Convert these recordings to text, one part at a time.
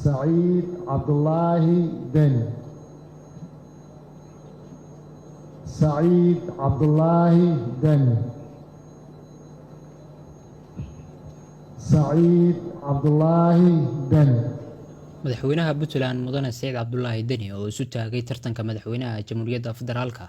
سعيد عبد الله دني. سعيد عبد الله دني. سعيد عبد الله دني. madaxweynaha Puntland mudane Saciid Cabdullaahi Deni oo isu taagay tartanka madaxweynaha Jamhuuriyadda Federaalka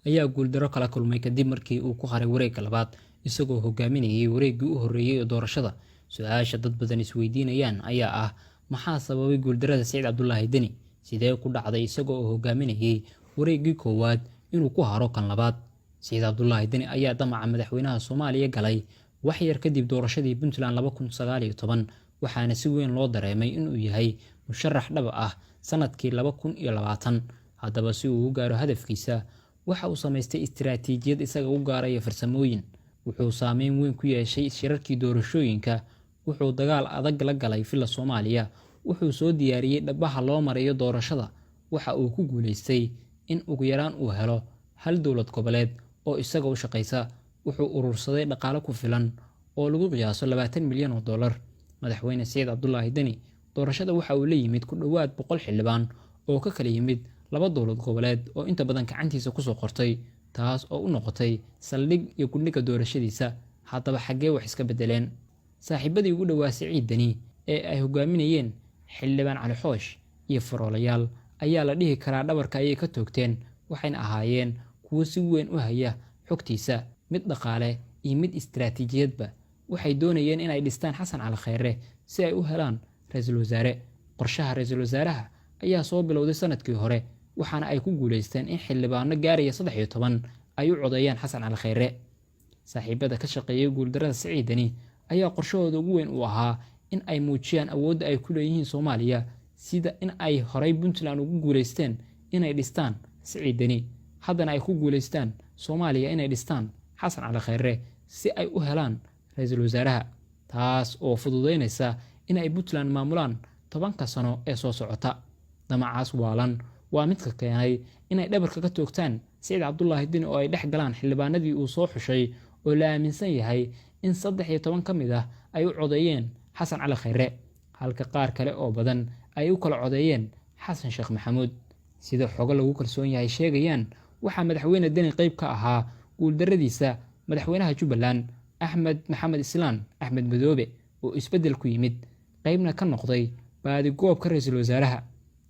ayaa guuldaro kala kulmay kadib markii uu ku haray wareegga labaad isagoo hogaaminayay wareeggii u horeeyay ee doorashada. Su'aasha dad badan isweydiinayaan ayaa ah maxaa sababay guuldarada Saciid Cabdullaahi Deni? Sidee ku dhacday isagoo hogaaminayay wareeggii koowaad inuu ku haro kan labaad? Saciid Cabdullaahi Deni ayaa damaca madaxweynaha Soomaaliya galay wax yar kadib doorashadii Puntland 2019 waxaana si weyn loo dareemay inuu yahay musharax dhab ah sanadkii 2020. haddaba si uu u gaaro hadafkiisa waxa uu samaystay istiraatiijiyad isaga u gaaraya farsamooyin. wuxuu saameyn weyn ku yeeshay shirarkii doorashooyinka, wuxuu dagaal adag la galay filla Soomaaliya, wuxuu soo diyaariyay dhabaha loo marayo doorashada. waxa uu ku guuleystay in ugu yaraan uu helo hal dowlad goboleed oo isaga u shaqeysa. wuxuu urursaday dhaqaale ku filan oo lagu qiyaaso 20 milyan oo dollar. madaxweyne Saciid Cabdullaahi Deni doorashada waxa uu la yimid ku dhawaad 100 xildhibaan oo ka kala yimid laba dowlad goboleed oo inta badan gacantiisa ku soo qortay, taas oo u noqotay saldhig iyo gudniga doorashadiisa. haddaba xaggee wax iska bedeleen? saaxiibadii ugu dhawaa Saciid Deni ee ay hogaaminayeen xildhibaan Cali Xoosh iyo faroolayaal ayaa la dhihi karaa dhabarka ayay ka toogteen, waxayna ahaayeen kuwo si weyn u haya xogtiisa, mid dhaqaale iyo mid istiraatiijiyadba. waxay doonayeen inay dhistaan Xasan Cali Khayre si ay u helaan ra'iisul wasaare. qorshaha ra'iisul wasaaraha ayaa soo bilowday sanadkii hore, waxaana ay ku guuleysteen in xildhibaano gaaraya 13 ay u codeeyaan Xasan Cali Khayre. saaxiibada ka shaqeeyay guuldarada Saciid Deni ayaa qorshahooda ugu weyn u ahaa in ay muujiyaan awoodda ay ku leeyihiin Soomaaliya, sida in ay horay Puntland ugu guuleysteen inay dhistaan Saciid Deni, haddana ay ku guuleystaan Soomaaliya inay dhistaan Xasan Cali Khayre si ay u helaan ra'iisul wasaaraha, taas oo fududeynaysa in ay Puntland maamulaan 10 sano ee soo socota. damacaas waalan waa midka keenay inay dhabarka ka toogtaan Saciid Cabdullaahi Deni oo ay dhex galaan xildhibaanadii uu soo xushay oo la aaminsan yahay in 13 ka mid ah ay u codeeyeen Xasan Cali Khayre, halka qaar kale oo badan ay u kala codeeyeen Xasan Sheekh Maxamuud. sida xogo lagu kalsoon yahay sheegayaan waxa madaxweyne Deni qayb ka ahaa guuldaradiisa madaxweynaha Jubbaland Axmed Maxamed Islaan Axmed Madoobe oo isbedel ku yimid, qaybna ka noqday baadi goobka ra'iisul wasaaraha.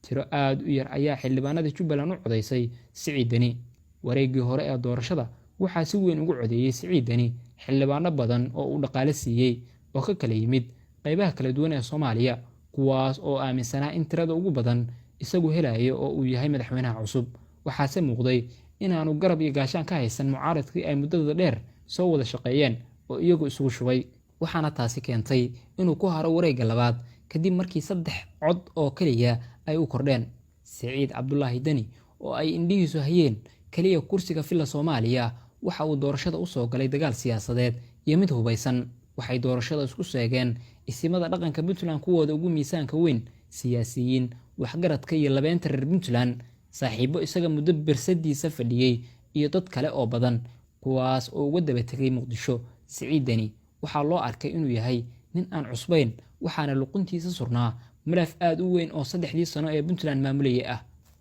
tiro aad u yar ayaa xildhibaanada Jubbaland u codeysay Saciid Deni. wareeggii hore ee doorashada waxaa si weyn ugu codeeyay Saciid Deni xildhibaano badan oo uu dhaqaale siiyey oo ka kala yimid qaybaha kala duwan ee Soomaaliya, kuwaas oo aaminsanaa in tirada ugu badan isagu helayo oo uu yahay madaxweynaha cusub. waxaase muuqday inaanu garab iyo gaashaan ka haysan mucaaradkii ay muddada dheer soo wada shaqeeyeen oo iyagu isugu shubay. waxaana taasi keentay inuu ku haro wareegga labaad kadib markii 3 cod oo kaliya ay u kordheen. Saciid Cabdullaahi Deni oo ay indhihiisu hayeen kaliya kursiga filla Soomaaliya waxa uu doorashada u soo galay dagaal siyaasadeed iyo mid hubeysan. waxay doorashada isku seegeen isimada dhaqanka Puntland kuwooda ugu miisaanka weyn, siyaasiyiin, waxgaradka iyo labeenta reer Puntland, saaxiibo isaga muddo bersadiisa fadhiyay iyo dad kale oo badan, kuwaas oo uga daba tagay Muqdisho. Saciid Deni waxaa loo arkay inuu yahay nin aan cusbayn, waxaana luquntiisa surnaa malaf aad u weyn oo 3 sano ee Puntland maamulayay ah.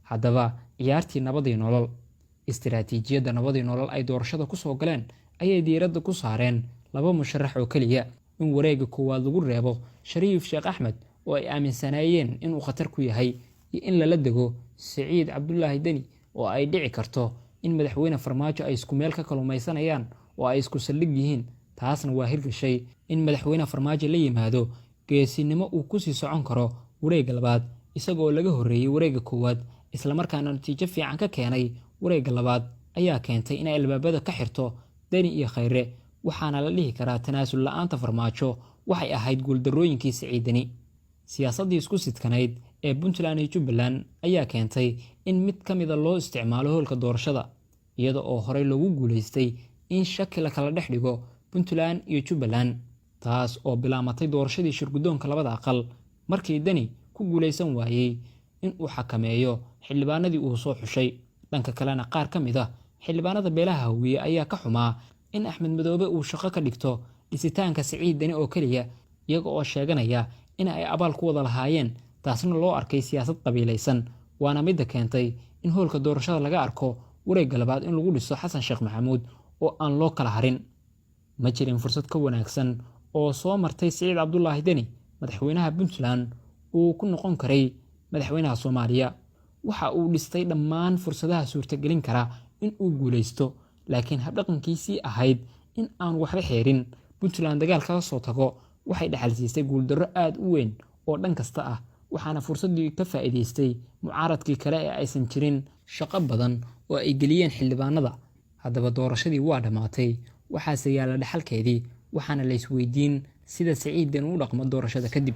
haddaba ciyaartii nabadii nolol, istiraatiijiyadda nabadii nolol ay doorashada ku soo galeen ayay diiradda ku saareen 2 musharax oo kaliya. in wareegga koowaad lagu reebo Shariif Sheekh Axmed oo ay aaminsanaayeen inuu khatar ku yahay, iyo in lala dego Saciid Cabdullaahi Deni oo ay dhici karto in madaxweyne Farmaajo ay isku meel ka kalluumaysanayaan oo ay isku saldhig yihiin. taasna waa hirgashay in madaxweyne Farmaajo la yimaado geesinimo uu ku sii socon karo wareegga labaad isagoo laga horeeyay wareegga koowaad, isla markaana natiijo fiican ka keenay wareegga labaad ayaa keentay in ay albaabada ka xirto Deni iyo Khayre. waxaana la dhihi karaa tanaasul la'aanta Farmaajo waxay ahayd guuldarooyinkii Saciid Deni. siyaasaddii isku sidkanayd ee Puntland iyo Jubbaland ayaa keentay in mid ka mid ah loo isticmaalo hoolka doorashada, iyada oo horey loogu guuleystay in shaki la kala dhex dhigo Puntland iyo Jubbaland, taas oo bilaamatay doorashadii shirguddoonka labada aqal markii Deni ku guuleysan waayay in uu xakameeyo xildhibaanadii uu soo xushay. dhanka kalena qaar ka mid ah xildhibaanada beelaha Hawiye ayaa ka xumaa in Axmed Madoobe uu shaqo ka dhigto dhisitaanka Saciid Deni oo kaliya, iyaga oo sheeganaya in ay abaal ku wada lahaayeen taasna loo arkay siyaasad qabiilaysan, waana midda keentay in howlka doorashada laga arko wareegga labaad in lagu dhiso xasan sheekh maxamuud oo aan loo kala harin. Ma jirin fursad ka wanaagsan oo soo martay Siciid Cabdulaahi Deni, madaxweynaha Puntland uu ku noqon karay madaxweynaha Soomaaliya. Waxa uu dhistay dhammaan fursadaha suurtagelin kara in uu guuleysto, laakiin habdhaqankiisii ahayd in aan waxba xeerin Puntland dagaal kaga soo tago waxay dhaxal siisay guuldarro aad u weyn oo dhan kasta ah, waxaana fursaddii ka faa'iidaystay mucaaradkii kale ee aysan jirin shaqo badan oo ay geliyeen xildhibaanada. Haddaba doorashadii waa dhammaatay, waxaase yaalla dhaxalkeedii, waxaana la isweydiin sida Siciid Deni u dhaqmo doorashada kadib.